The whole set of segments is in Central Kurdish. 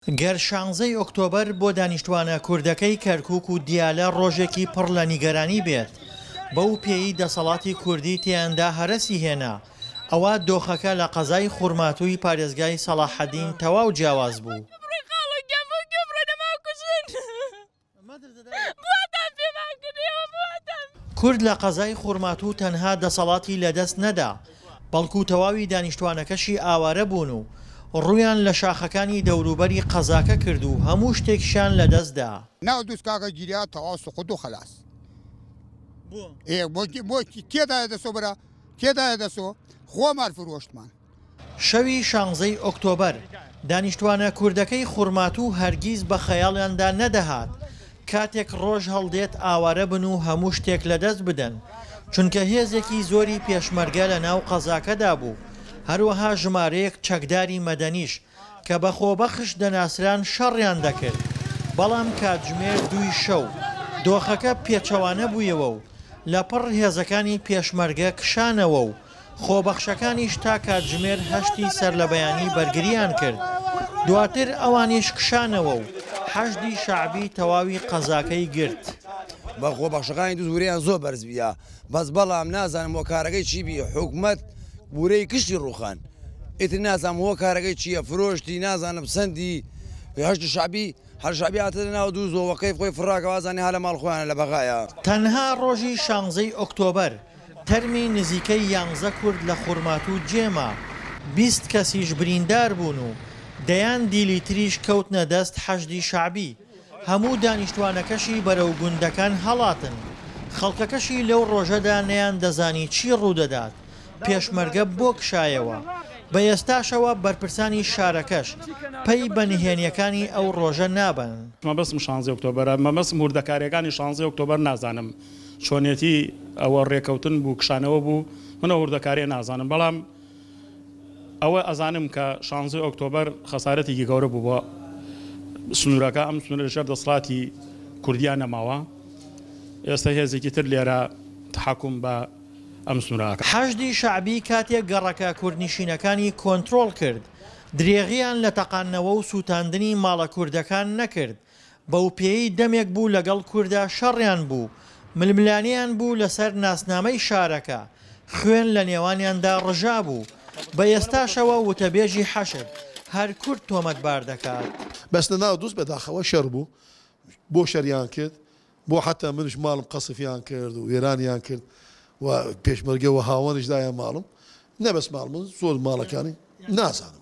گەر 16 ئۆکتۆبەر بۆ دانیشتوانە کوردەکەی کەرکووک و دیالە ڕۆژێکی پڕ لە نیگەرانی بێت بەو پێی دەسەڵاتی کوردی تیاندا هەرەسی هێنا ئەوە دۆخەکە لە قەزای خوڕماتووی پارێزگای سەلاحەدین تەواو جیاواز بوو. کورد لە قەزای خوڕماتوو تەنها دەسەڵاتی لەدەست نەدا بەڵکو تەواوی دانیشتوانەکەشی ئاوارە بوون و ڕویان لە شاخەکانی دەوروبەری قەزاکە کرد و هەموو شتێکشان لەدەستدا. ناو دووسکاکە گیریا تەواو سوقوت و خەلاص. بۆ کێدایە دەسۆ برا کێدایە دەسۆ خۆمان فرۆشتمان. شەوی 16 ئۆکتۆبەر دانیشتوانە کوردەکەی خوڕماتوو هەرگیز بە خەیاڵیاندا نەدەهات کاتێک ڕۆژ هەڵدێت ئاوارە بن و هەموو شتێک لەدەست بدەن چونکە هێزێکی زۆری پێشمەرگە لە ناو قەزاکەدا بوو هەروەها ژمارەیەک چەکداری مەدەنیش کە بە خۆبەخش دەناسران شەڕیان دەکرد بەڵام کاتژمێر 2 شەو دۆخەکە پێچەوانە بوویەوە و لەپڕ هێزەکانی پێشمەرگە کشانەوە و خۆبەخشەکانیش تا کاتژمێر 8 سەر لە بەیانی بەرگریان کرد دواتر ئەوانیش کشانەوە و حەشدی شعبی تەواوی قەزاکەی گرت. بە خۆبەخشەکانی دووزوریان زۆر بەرزبیە بەس بەڵام نازانم وە کارەکەی چی بی حکومەت بورەی کشتی ڕوخان ئیتر نازانم وە کارەکەی چییە فرۆشتی نازانم سندی هەشت شعبی هەر شعبی هاتە ناو دوو زۆوەکەی خۆی فڕاکەوازانی هە لە ماڵخۆیانە لە بەغایە. تەنها ڕۆژی 16 ئۆکتۆبەر تەرمی نزیکەی 11 کورد لە خوڕماتوو جێما 20 کەسیش بریندار بوون و دەیان دیلیتریش کەوتنە دەست حەشدی شعبی هەموو دانیشتوانەکەشی بەرەو گوندەکان هەڵاتن خەڵکەکەشی لەو ڕۆژەدا نەیان دەزانی چی ڕوودەدات پێشمەرگە بۆ کشایەوە بە ئێستاشەوە بەرپرسانی شارەکەش پەی بە نهێنیەکانی ئەو ڕۆژە نابن. مەبەستم 16 ئۆکتۆبەرە مەبەستم هوردەکاریەکانی 16 ئۆکتۆبەر نازانم چۆنێتی ئەوە ڕێکەوتن بوو کشانەوە بوو منە هوردەکاری نازانم بەڵام ئەوە ئەزانم کە 16 ئۆکتۆبەر خەسارەتێکی گەورە بوو بۆ سنوورەکە ئەم سنوورە ژێر دەسەڵاتی کوردیان نەماوە ئێستا هێزێکی تر لێرە تحکوم بە ئەم سنوورەکە. حەشدی شعبی کاتێک گەڕەکە کوردنشینەکانی کۆنتترۆل کرد درێغیان لە تەقانەوە و سووتاندنی ماڵە کوردەکان نەکرد بەو پێی دەمێک بوو لەگەڵ کووردا شەڕیان بوو ململانیان بوو لەسەر ناسنامەی شارەکە خوێن لە نێوانیاندا ڕژا بوو بە ئێستاشەوە وتەبێژی حەشد هەر کورد تۆمەتبار دەکات. بەس لە ناو دووست بەداخەوە شەڕ بوو بۆ شەریان کرد بۆ حتا منش ماڵم قەسفیان کرد و وێرانیان کرد و پێشمەرگە و هاوەنش دایان ماڵم نەبەس ماڵم زۆر ماڵەکانی نازانم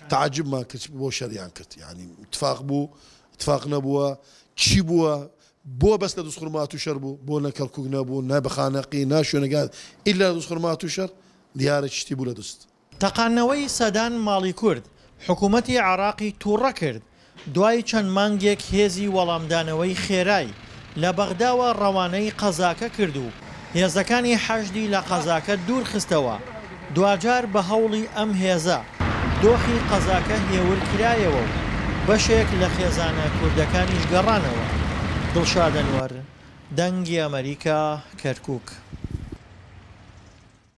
تعجبمان کرد بۆ شەریان کرد یعنی اتفاق بوو اتفاق نەبووە چی بووە بۆ بەس لە دووس خوڕماتوو شەر بوو بۆ نە کەرکووک نەبوو نە بەخانەقی ناشوێنەگات ئیلا لە دووس خوڕماتوو شەر دیارە شتی بوو لە دوست. تەقانەوەی سەدان ماڵی کورد حکوومەتی عێراقی تووڕە کرد دوای چەند مانگێک هێزی وەڵامدانەوەی خێرای لە بەغداوە ڕەوانەی قەزاکە کرد و هێزەکانی حەشدی لە قەزاکە دوور خستەوە دوجار بە هەوڵی ئەم هێزە دۆخی قەزاکە هێور کرایەوە و بەشێک لە خێزانە کوردەکانیش گەڕانەوە. دڵشاد ئەنوەر دەنگی ئەمریکا کەرکووک.